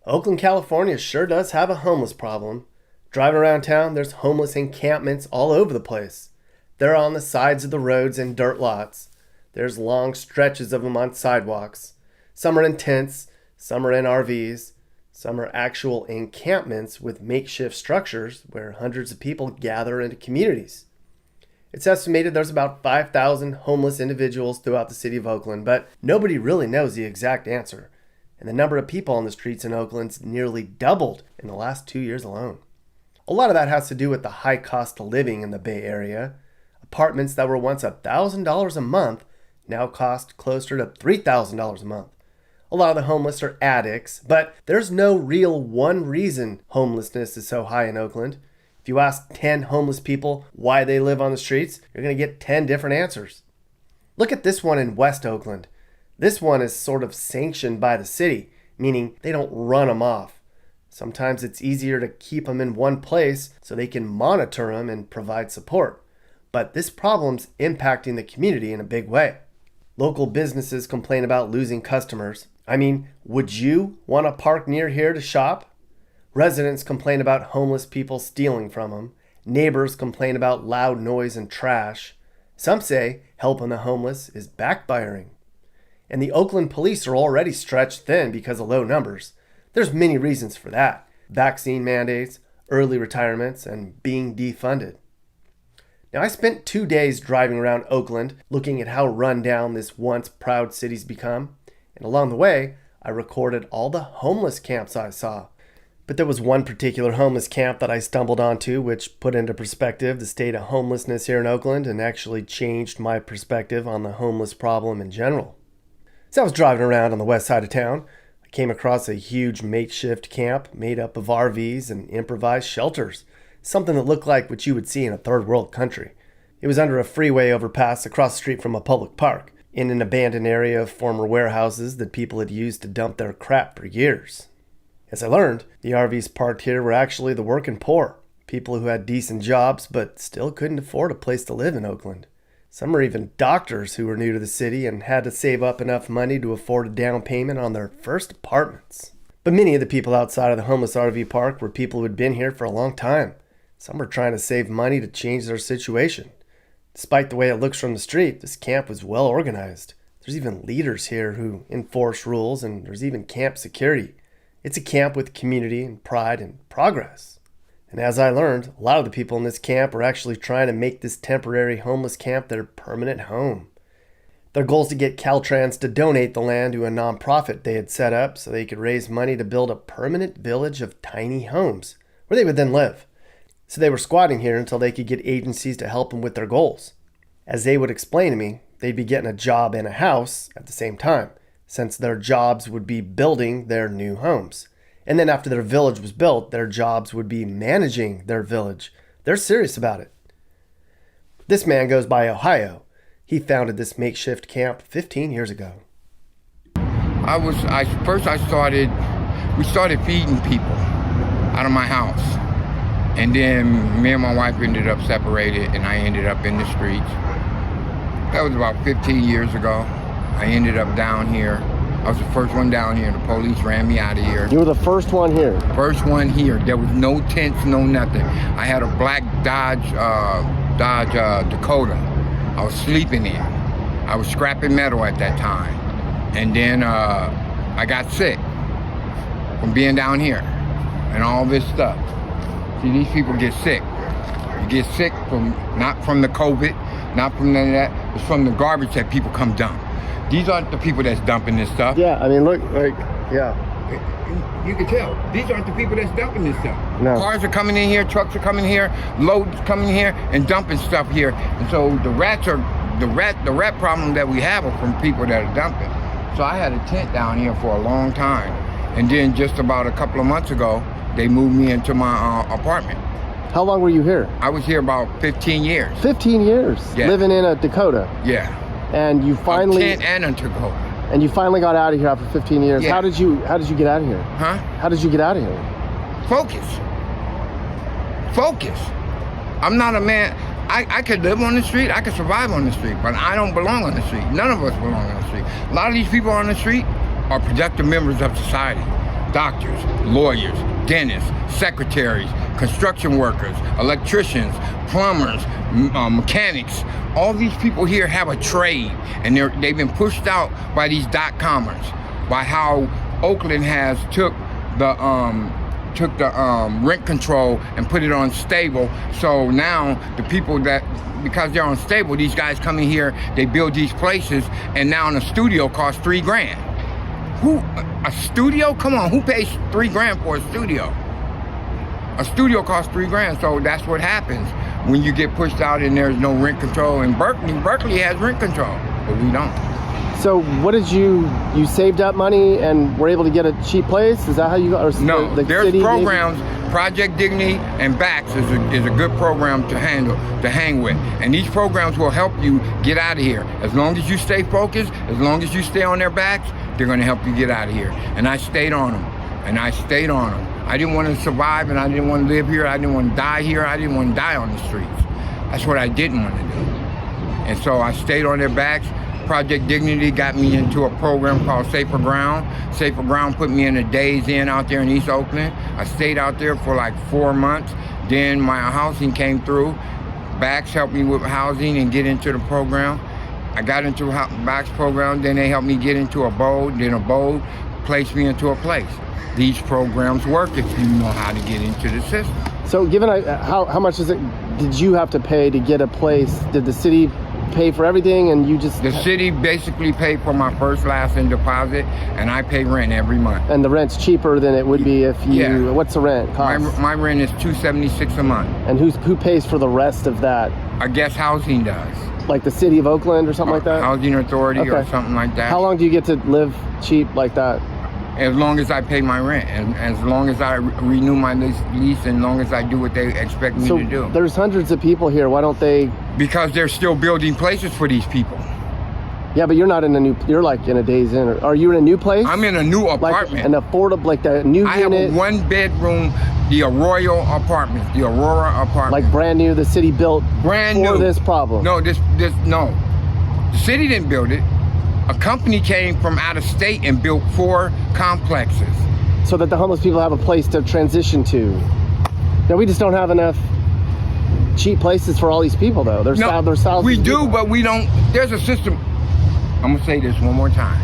Oakland, California sure does have a homeless problem. Driving around town, there's homeless encampments all over the place. They're on the sides of the roads and dirt lots. There's long stretches of them on sidewalks. Some are in tents, some are in RVs, some are actual encampments with makeshift structures where hundreds of people gather into communities. It's estimated there's about 5,000 homeless individuals throughout the city of Oakland, but nobody really knows the exact answer. And the number of people on the streets in Oakland's nearly doubled in the last 2 years alone. A lot of that has to do with the high cost of living in the Bay Area. Apartments that were once $1,000 a month now cost closer to $3,000 a month. A lot of the homeless are addicts, but there's no real one reason homelessness is so high in Oakland. If you ask 10 homeless people why they live on the streets, you're going to get 10 different answers. Look at this one in West Oakland. This one is sort of sanctioned by the city, meaning they don't run them off. Sometimes it's easier to keep them in one place so they can monitor them and provide support. But this problem's impacting the community in a big way. Local businesses complain about losing customers. I mean, would you want to park near here to shop? Residents complain about homeless people stealing from them. Neighbors complain about loud noise and trash. Some say helping the homeless is backfiring. And the Oakland police are already stretched thin because of low numbers. There's many reasons for that. Vaccine mandates, early retirements, and being defunded. Now, I spent 2 days driving around Oakland looking at how run down this once proud city's become. And along the way, I recorded all the homeless camps I saw. But there was one particular homeless camp that I stumbled onto which put into perspective the state of homelessness here in Oakland and actually changed my perspective on the homeless problem in general. As I was driving around on the west side of town, I came across a huge makeshift camp made up of RVs and improvised shelters, something that looked like what you would see in a third world country. It was under a freeway overpass across the street from a public park, in an abandoned area of former warehouses that people had used to dump their crap for years. As I learned, the RVs parked here were actually the working poor, people who had decent jobs but still couldn't afford a place to live in Oakland. Some are even doctors who were new to the city and had to save up enough money to afford a down payment on their first apartments. But many of the people outside of the homeless RV park were people who had been here for a long time. Some were trying to save money to change their situation. Despite the way it looks from the street, this camp was well organized. There's even leaders here who enforce rules, and there's even camp security. It's a camp with community and pride and progress. And as I learned, a lot of the people in this camp are actually trying to make this temporary homeless camp their permanent home. Their goal is to get Caltrans to donate the land to a nonprofit they had set up so they could raise money to build a permanent village of tiny homes where they would then live. So they were squatting here until they could get agencies to help them with their goals. As they would explain to me, they'd be getting a job and a house at the same time, since their jobs would be building their new homes. And then after their village was built, their jobs would be managing their village. They're serious about it. This man goes by Ohio. He founded this makeshift camp 15 years ago. We started feeding people out of my house. And then me and my wife ended up separated and I ended up in the streets. That was about 15 years ago. I ended up down here. I was the first one down here. The police ran me out of here. You were the first one here? First one here. There was no tents, no nothing. I had a black Dodge Dakota. I was sleeping in. I was scrapping metal at that time. And then I got sick from being down here and all this stuff. See, these people get sick. You get sick from, not from the COVID, not from none of that. It's from the garbage that people come dump. These aren't the people that's dumping this stuff. Yeah, I mean, look, yeah. You can tell. These aren't the people that's dumping this stuff. No. Cars are coming in here, trucks are coming here, loads coming here, and dumping stuff here. And so the rat problem that we have are from people that are dumping. So I had a tent down here for a long time. And then just about a couple of months ago, they moved me into my apartment. How long were you here? I was here about 15 years. 15 years? Yeah. Living in a Dakota? Yeah. And you finally... A tent and a Dakota. And you finally got out of here after 15 years. Yeah. How did you get out of here? Huh? How did you get out of here? Focus. I'm not a man. I could live on the street. I could survive on the street, but I don't belong on the street. None of us belong on the street. A lot of these people on the street are productive members of society. doctors, lawyers, dentists, secretaries, construction workers, electricians, plumbers, mechanics. All these people here have a trade, and they've been pushed out by these .comers, by how Oakland has took the rent control and put it on stable. So now the people that, because they're unstable, these guys come in here, they build these places, and now a studio costs $3,000. A studio? Come on, who pays $3,000 for a studio? A studio costs $3,000, so that's what happens when you get pushed out and there's no rent control. And Berkeley has rent control, but we don't. So what did you saved up money and were able to get a cheap place? Is that how you got? Or No, the there's city programs. Project Dignity and BACS is a good program to hang with. And these programs will help you get out of here. As long as you stay focused, as long as you stay on their backs, they're gonna help you get out of here. And I stayed on them, and I stayed on them. I didn't want to survive, and I didn't want to live here. I didn't want to die here. I didn't want to die on the streets. That's what I didn't want to do. And so I stayed on their backs. Project Dignity got me into a program called Safer Ground. Safer Ground put me in a Days Inn out there in East Oakland. I stayed out there for like 4 months. Then my housing came through. BACS helped me with housing and get into the program. I got into a BACS program, then they helped me get into Abode, then Abode placed me into a place. These programs work if you know how to get into the system. So given how much did you have to pay to get a place? Did the city pay for everything and you just... The city basically paid for my first, last, and deposit, and I pay rent every month. And the rent's cheaper than it would be if you... Yeah. What's the rent cost? My rent is $276 a month. And who pays for the rest of that? I guess housing does. Like the city of Oakland or something like that? Housing authority or Okay. something like that. How long do you get to live cheap like that? As long as I pay my rent, and as long as I renew my lease, and as long as I do what they expect me to do. There's hundreds of people here. Why don't they? Because they're still building places for these people. Yeah, but you're not in a new. You're like in a Days Inn. Are you in a new place? I'm in a new apartment. Like an affordable, like the new I unit. have a 1-bedroom, the Arroyo apartment, the Aurora apartment. Like brand new. The city built brand for new. this problem. No, no. The city didn't build it. A company came from out of state and built 4 complexes. So that the homeless people have a place to transition to. Now we just don't have enough cheap places for all these people, though. There's thousands. We do, but we don't. There's a system. I'm gonna say this one more time.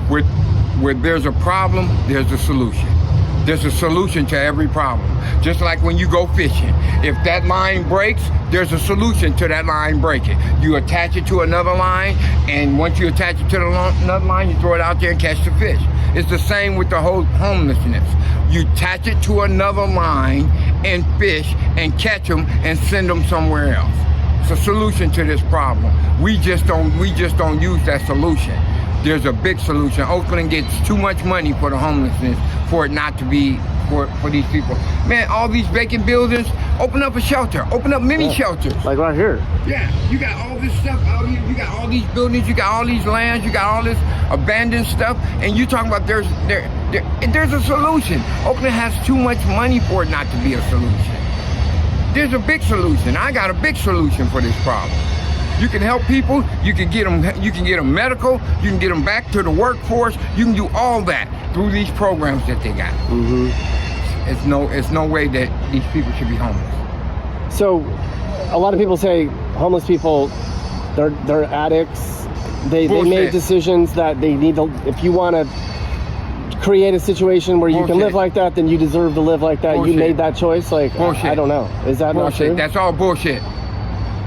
Where there's a problem, there's a solution. There's a solution to every problem. Just like when you go fishing. If that line breaks, there's a solution to that line breaking. You attach it to another line, and once you attach it to another line, you throw it out there and catch the fish. It's the same with the whole homelessness. You attach it to another line and fish and catch them and send them somewhere else. It's a solution to this problem. We just don't use that solution. There's a big solution. Oakland gets too much money for the homelessness for it not to be for these people. Man, all these vacant buildings, open up a shelter, open up mini shelters. Like right here. Yeah, you got all this stuff out here, you got all these buildings, you got all these lands, you got all this abandoned stuff, and you talking about there's a solution. Oakland has too much money for it not to be a solution. There's a big solution. I got a big solution for this problem. You can help people, you can get them medical, you can get them back to the workforce, you can do all that through these programs that they got. Mm-hmm. It's no way that these people should be homeless. So a lot of people say homeless people, they're addicts. They made decisions that they need to, if you want to create a situation where you can live like that, then you deserve to live like that. You made that choice. Like, I don't know. Is that not true? That's all bullshit.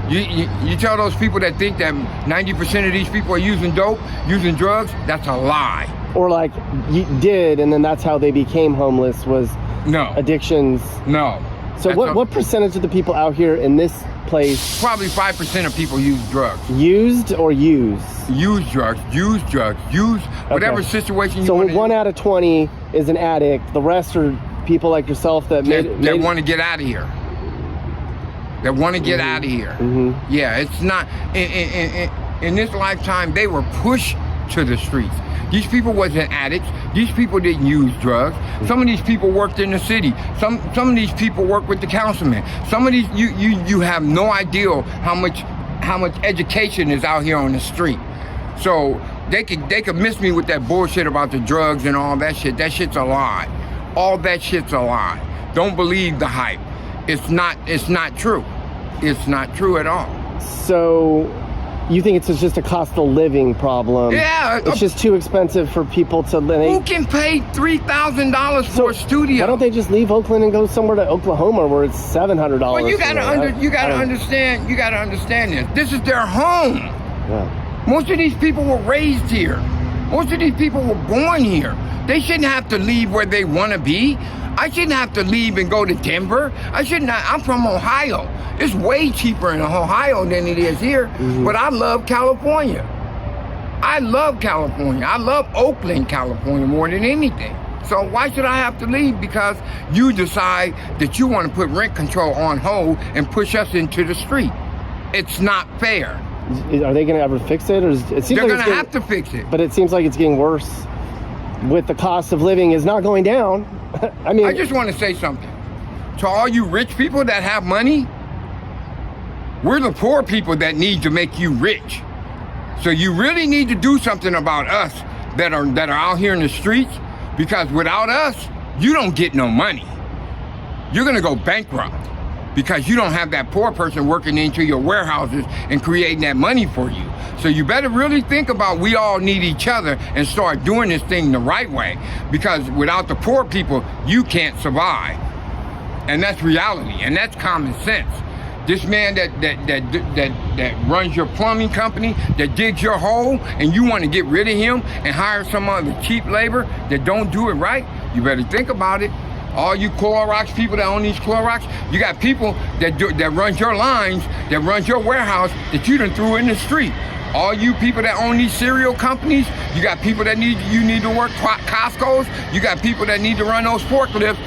You tell those people that think that 90% of these people are using dope, using drugs, that's a lie. Or like you did, and then that's how they became homeless was addictions. No. So what percentage of the people out here in this place? Probably 5% of people use drugs. Used or use? Use drugs, use whatever situation you want. So 1 out of 20 is an addict. The rest are people like yourself that want to get out of here. That want to get out of here. Mm-hmm. Yeah, it's not in this lifetime they were pushed to the streets. These people wasn't addicts. These people didn't use drugs. Some of these people worked in the city. Some of these people work with the councilman. Some of these you have no idea how much education is out here on the street. So they could miss me with that bullshit about the drugs and all that shit. That shit's a lie. All that shit's a lie. Don't believe the hype. It's not true. It's not true at all. So you think it's just a cost of living problem? Yeah. It's just too expensive for people to live. Who can pay $3,000 for a studio? Why don't they just leave Oakland and go somewhere to Oklahoma where it's $700? Well, you gotta understand. You gotta understand this. This is their home. Yeah. Most of these people were raised here. Most of these people were born here. They shouldn't have to leave where they want to be. I shouldn't have to leave and go to Denver. I'm from Ohio. It's way cheaper in Ohio than it is here. Mm-hmm. But I love California. I love California. I love Oakland, California more than anything. So why should I have to leave? Because you decide that you want to put rent control on hold and push us into the street. It's not fair. Are they going to ever fix it? Or it seems They're like going to have to fix it. But it seems like it's getting worse. With the cost of living is not going down. I mean, I just want to say something. To all you rich people that have money, we're the poor people that need to make you rich. So you really need to do something about us that are out here in the streets, because without us, you don't get no money. You're going to go bankrupt because you don't have that poor person working into your warehouses and creating that money for you. So you better really think about we all need each other and start doing this thing the right way, because without the poor people, you can't survive. And that's reality, and that's common sense. This man that runs your plumbing company, that digs your hole, and you want to get rid of him and hire some other cheap labor that don't do it right, you better think about it. All you Clorox people that own these Clorox, you got people that run your lines, that runs your warehouse, that you done threw in the street. All you people that own these cereal companies, you got people that need to work Costco's, you got people that need to run those forklifts,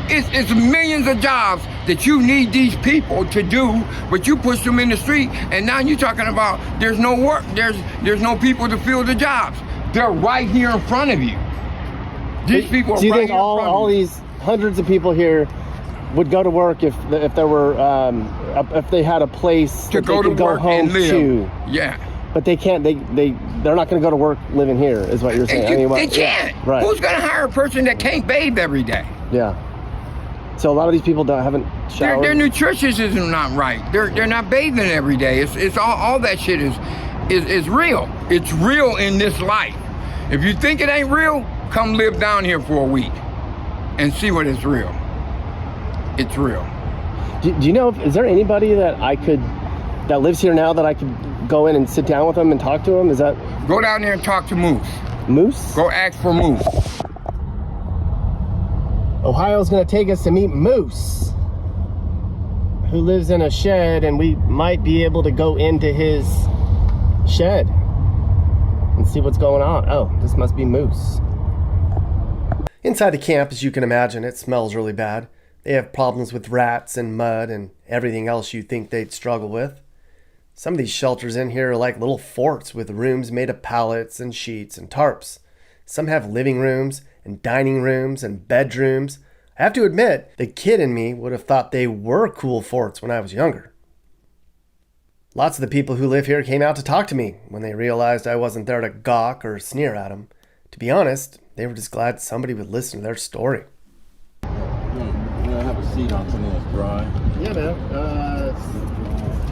it's millions of jobs that you need these people to do, but you push them in the street, and now you're talking about there's no work, there's no people to fill the jobs. They're right here in front of you. These people are right here in front of you. Do you think all these hundreds of people here would go to work if there were if they had a place to go to work and live? To. Yeah. But they can't. They're not going to go to work living here, is what you're saying. They can't. Yeah, right. Who's going to hire a person that can't bathe every day? Yeah. So a lot of these people haven't showered. Their nutrition is not right. They're not bathing every day. It's all that shit is real. It's real in this life. If you think it ain't real, come live down here for a week and see what is real. It's real. Do you know, is there anybody that lives here now that I could go in and sit down with them and talk to them? Is that... Go down there and talk to Moose. Moose? Go ask for Moose. Ohio's going to take us to meet Moose, who lives in a shed, and we might be able to go into his shed and see what's going on. Oh, this must be Moose. Inside the camp, as you can imagine, it smells really bad. They have problems with rats and mud and everything else you'd think they'd struggle with. Some of these shelters in here are like little forts with rooms made of pallets and sheets and tarps. Some have living rooms and dining rooms and bedrooms. I have to admit, the kid in me would have thought they were cool forts when I was younger. Lots of the people who live here came out to talk to me when they realized I wasn't there to gawk or sneer at them. To be honest, they were just glad somebody would listen to their story. I have a seat on something that's dry. Yeah, man.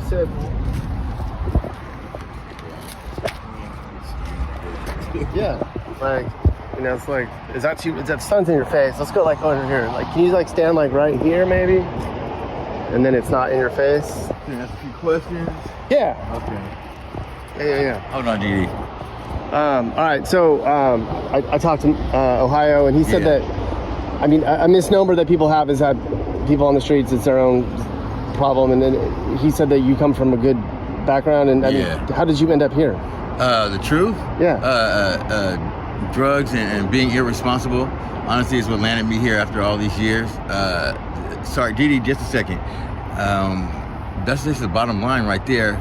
Sit. Yeah, like, it's like, is that sun's in your face? Let's go like over here. Like, can you like stand like right here maybe? And then it's not in your face. Can I ask a few questions? Yeah. Okay. Yeah. Hold on, Didi. All right, so I talked to Ohio, and he said that, I mean, a misnomer that people have is that people on the streets, it's their own problem, and then he said that you come from a good background, and I mean, how did you end up here? The truth? Yeah. Drugs and being irresponsible, honestly, is what landed me here after all these years. Sorry, Didi, just a second. That's just the bottom line right there.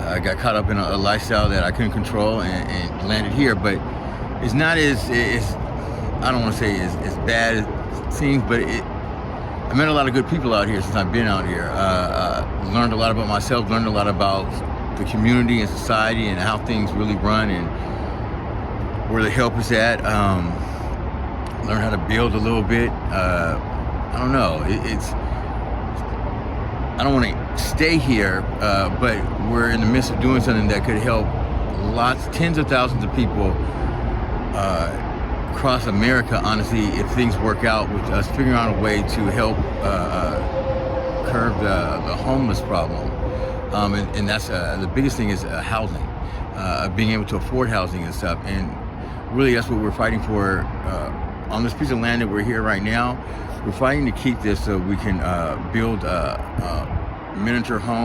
I got caught up in a lifestyle that I couldn't control and landed here, but it's not as I don't want to say as bad as it seems, but I met a lot of good people out here since I've been out here. Learned a lot about myself, learned a lot about the community and society and how things really run and where the help is at. Learn how to build a little bit. I don't know. I don't want to stay here, but we're in the midst of doing something that could help tens of thousands of people across America, honestly, if things work out with us figuring out a way to help curb the homeless problem. And that's the biggest thing is housing, being able to afford housing and stuff. And really that's what we're fighting for on this piece of land that we're here right now. We're fighting to keep this so we can build miniature homes